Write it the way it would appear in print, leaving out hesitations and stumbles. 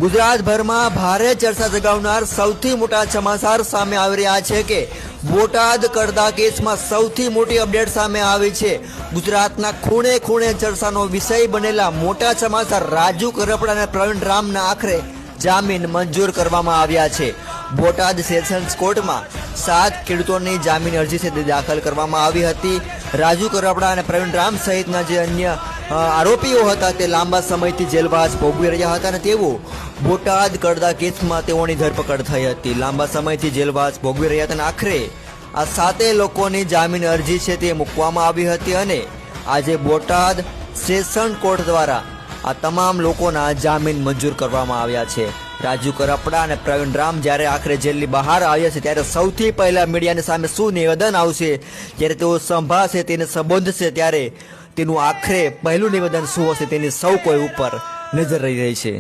ગુજરાતભરમાં ભારે ચર્ચા જગાવનાર સૌથી મોટા સમાચાર સામે આવી રહ્યા છે કે બોટાદ કડદા કેસમાં સૌથી મોટી અપડેટ સામે આવી છે। ગુજરાતના ખૂણે ખૂણે ચર્ચાનો વિષય બનેલા મોટા સમાચાર રાજુ કરપડા અને પ્રવીણ રામના આખરે જામીન મંજૂર કરવામાં આવ્યા છે। બોટાદ સેશન્સ કોર્ટમાં 7 ખેડૂતોની જામીન અરજી દાખલ કરવામાં આવી હતી। રાજુ કરપડા અને પ્રવીણ રામ સહિતના જે અન્ય આરોપીઓ હતા તે લાંબા સમયથી જેલવાસ ભોગવી રહ્યા હતા અને તેઓ બોટાદ કડદા કેસમાં તેઓની ધરપકડ થઈ હતી। લાંબા સમયથી જેલવાસ ભોગવી રહ્યા હતા અને આખરે આ 7 લોકોની જામીન અરજી છે તે મૂકવામાં આવી હતી અને આજે બોટાદ સેશન કોર્ટ દ્વારા આ તમામ લોકોના જામીન મંજૂર કરવામાં આવ્યા છે। રાજુ કરપડા અને પ્રવીણ રામ જ્યારે આખરે જેલની બહાર આવ્યા છે ત્યારે સૌથી પહેલા મીડિયાની સામે શું નિવેદન આવશે, જ્યારે તેઓ સંભાળશે, તેને સંબોધશે, ત્યારે તેનું આખરે પહેલું નિવેદન શું હશે તેની સૌ કોઈ ઉપર નજર રહી છે।